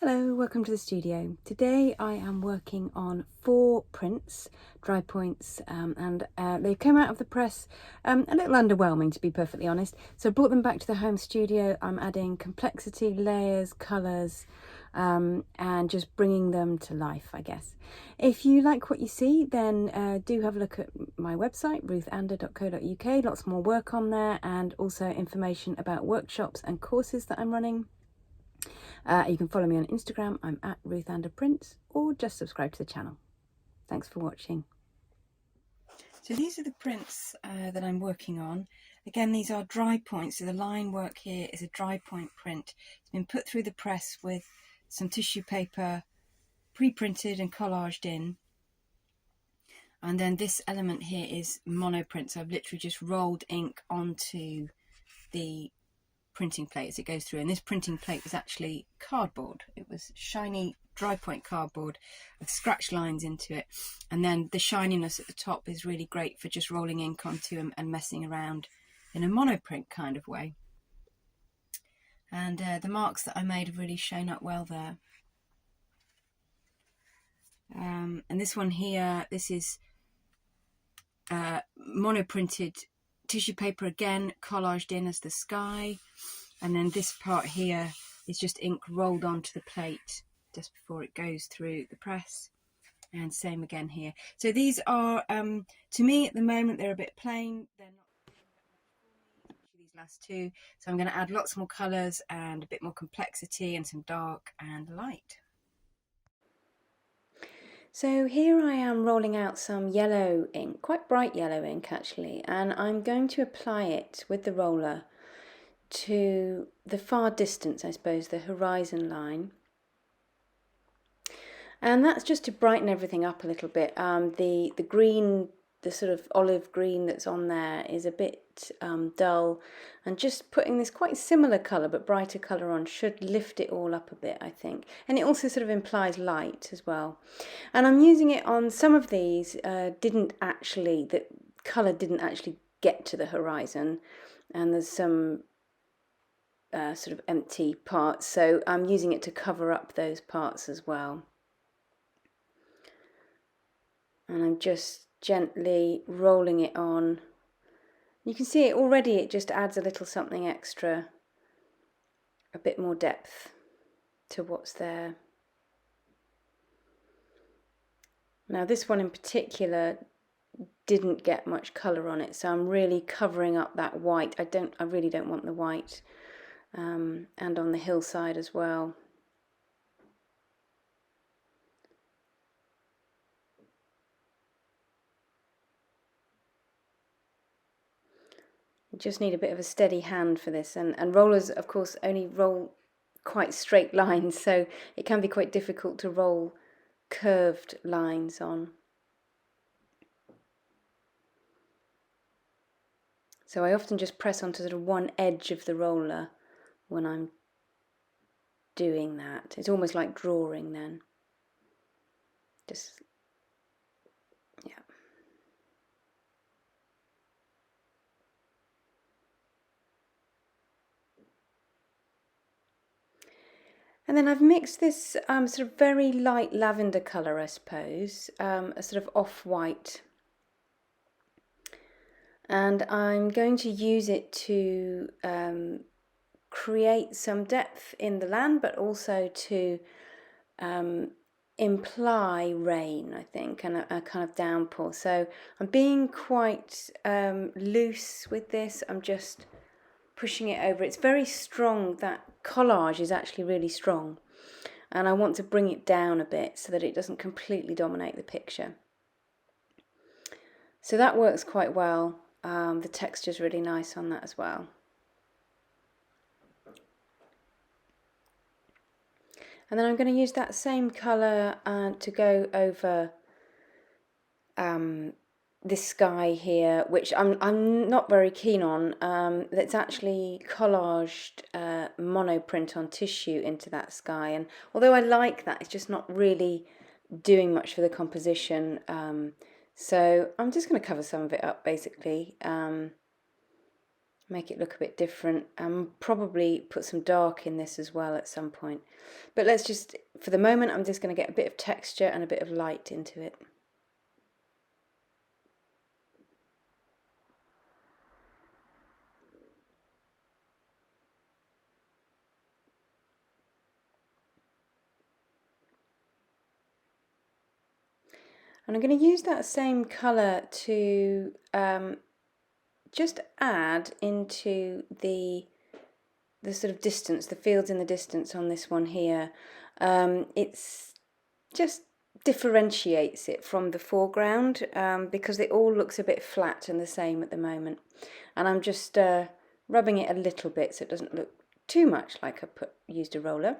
Hello, welcome to the studio. Today I am working on 4 prints, dry points, and they came out of the press a little underwhelming, to be perfectly honest. So I brought them back to the home studio. I'm adding complexity, layers, colours, and just bringing them to life, I guess. If you like what you see, then do have a look at my website, ruthander.co.uk. Lots more work on there, and also information about workshops and courses that I'm running. You can follow me on Instagram, I'm at ruthanderprints, or just subscribe to the channel. Thanks for watching. So these are the prints that I'm working on. Again, these are dry points, so the line work here is a dry point print. It's been put through the press with some tissue paper pre-printed and collaged in. And then this element here is monoprint, so I've literally just rolled ink onto the printing plate as it goes through, and this printing plate was actually cardboard. It was shiny dry point cardboard with scratch lines into it, and then the shininess at the top is really great for just rolling ink onto and messing around in a monoprint kind of way. And the marks that I made have really shown up well there. And this one here, this is monoprinted tissue paper again, collaged in as the sky. And then this part here is just ink rolled onto the plate just before it goes through the press. And same again here. So these are, to me at the moment, they're a bit plain. They're not doing that much for me, especially these last two. So I'm going to add lots more colours and a bit more complexity and some dark and light. So here I am rolling out some yellow ink, quite bright yellow ink actually, and I'm going to apply it with the roller to the far distance, I suppose, the horizon line. And that's just to brighten everything up a little bit. The green, the sort of olive green that's on there is a bit dull, and just putting this quite similar colour but brighter colour on should lift it all up a bit, I think. And it also sort of implies light as well. And I'm using it on some of these, the colour didn't actually get to the horizon, and there's some sort of empty parts, so I'm using it to cover up those parts as well. And I'm just gently rolling it on. You can see it already, it just adds a little something extra, a bit more depth to what's there. Now this one in particular didn't get much colour on it, so I'm really covering up that white. I really don't want the white. And on the hillside as well. You just need a bit of a steady hand for this, and rollers of course only roll quite straight lines, so it can be quite difficult to roll curved lines on. So I often just press onto sort of one edge of the roller when I'm doing that. It's almost like drawing then. Just, yeah. And then I've mixed this sort of very light lavender colour, I suppose, a sort of off-white. And I'm going to use it to create some depth in the land, but also to imply rain, I think, and a kind of downpour. So I'm being quite loose with this. I'm just pushing it over. It's very strong. That collage is actually really strong, and I want to bring it down a bit so that it doesn't completely dominate the picture. So that works quite well. The texture's really nice on that as well. And then I'm going to use that same colour to go over this sky here, which I'm not very keen on. That's actually collaged monoprint on tissue into that sky, and although I like that, it's just not really doing much for the composition. So I'm just going to cover some of it up basically. make it look a bit different, and probably put some dark in this as well at some point. But let's just, for the moment, I'm just going to get a bit of texture and a bit of light into it. And I'm going to use that same colour to just add into the sort of distance, the fields in the distance on this one here. It's just differentiates it from the foreground because it all looks a bit flat and the same at the moment. And I'm just rubbing it a little bit so it doesn't look too much like I used a roller.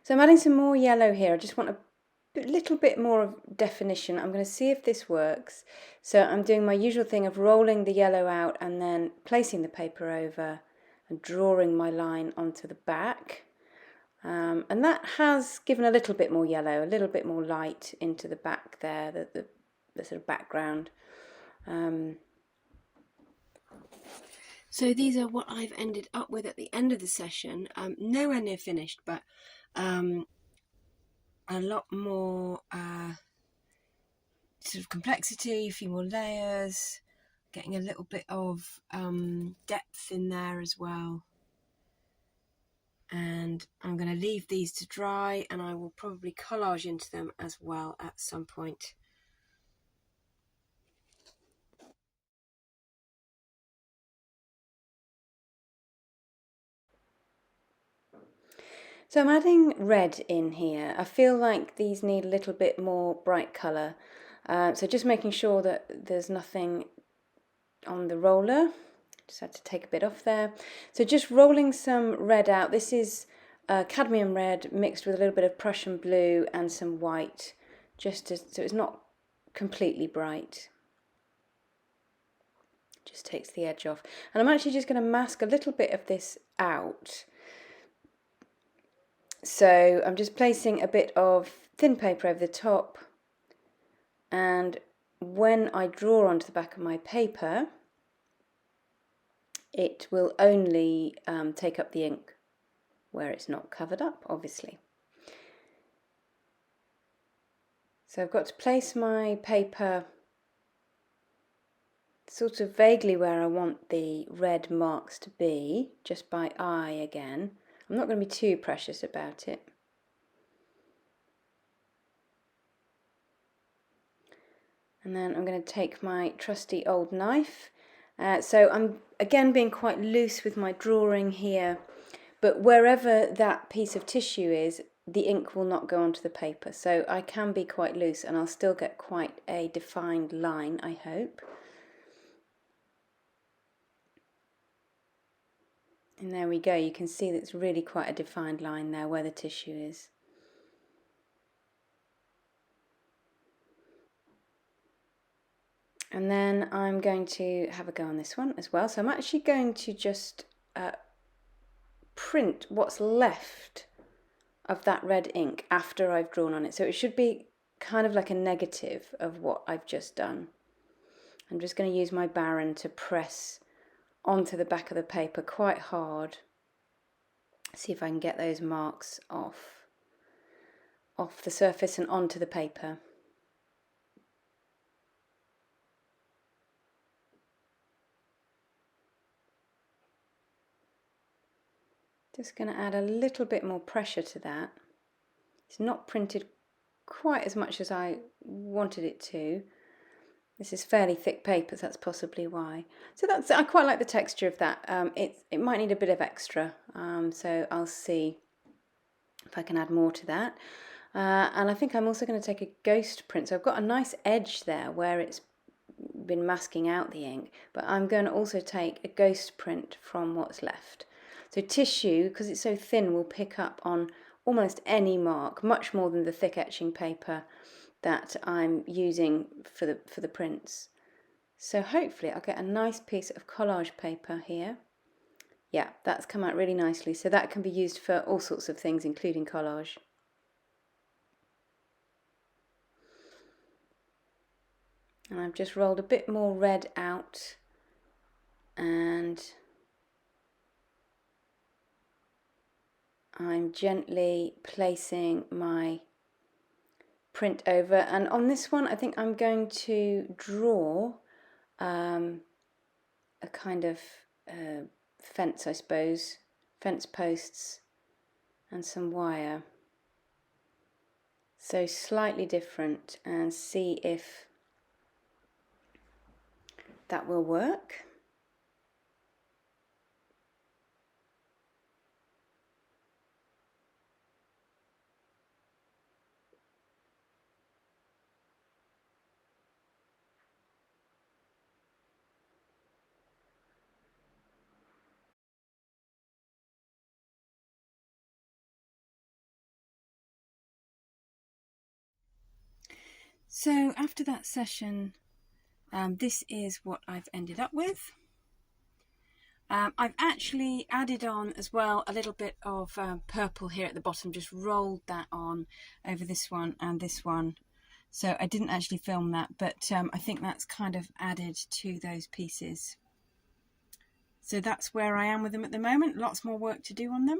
So I'm adding some more yellow here. I just want a little bit more of definition. I'm going to see if this works. So I'm doing my usual thing of rolling the yellow out and then placing the paper over and drawing my line onto the back. And that has given a little bit more yellow, a little bit more light into the back there, the sort of background. So these are what I've ended up with at the end of the session. Nowhere near finished, but a lot more sort of complexity, a few more layers, getting a little bit of depth in there as well. And I'm going to leave these to dry, and I will probably collage into them as well at some point. So I'm adding red in here. I feel like these need a little bit more bright colour. So just making sure that there's nothing on the roller. Just had to take a bit off there. So just rolling some red out. This is cadmium red mixed with a little bit of Prussian blue and some white, so it's not completely bright. Just takes the edge off. And I'm actually just going to mask a little bit of this out. So I'm just placing a bit of thin paper over the top, and when I draw onto the back of my paper, it will only take up the ink where it's not covered up, obviously. So I've got to place my paper sort of vaguely where I want the red marks to be, just by eye again. I'm not going to be too precious about it. And then I'm going to take my trusty old knife. So I'm again being quite loose with my drawing here, but wherever that piece of tissue is, the ink will not go onto the paper. So I can be quite loose and I'll still get quite a defined line, I hope. And there we go, you can see that it's really quite a defined line there where the tissue is. And then I'm going to have a go on this one as well. So I'm actually going to just print what's left of that red ink after I've drawn on it. So it should be kind of like a negative of what I've just done. I'm just going to use my Baron to press onto the back of the paper quite hard. See if I can get those marks off the surface and onto the paper. Just going to add a little bit more pressure to that. It's not printed quite as much as I wanted it to. This is fairly thick paper, so that's possibly why. So I quite like the texture of that. It might need a bit of extra, so I'll see if I can add more to that. And I think I'm also going to take a ghost print. So I've got a nice edge there where it's been masking out the ink, but I'm going to also take a ghost print from what's left. So tissue, because it's so thin, will pick up on almost any mark, much more than the thick etching paper that I'm using for the prints. So hopefully I'll get a nice piece of collage paper here. Yeah, that's come out really nicely. So that can be used for all sorts of things, including collage. And I've just rolled a bit more red out and I'm gently placing my print over, and on this one I think I'm going to draw a kind of fence, I suppose, fence posts and some wire, so slightly different, and see if that will work. So after that session, this is what I've ended up with. I've actually added on as well a little bit of purple here at the bottom, just rolled that on over this one and this one. So I didn't actually film that, but I think that's kind of added to those pieces. So that's where I am with them at the moment. Lots more work to do on them.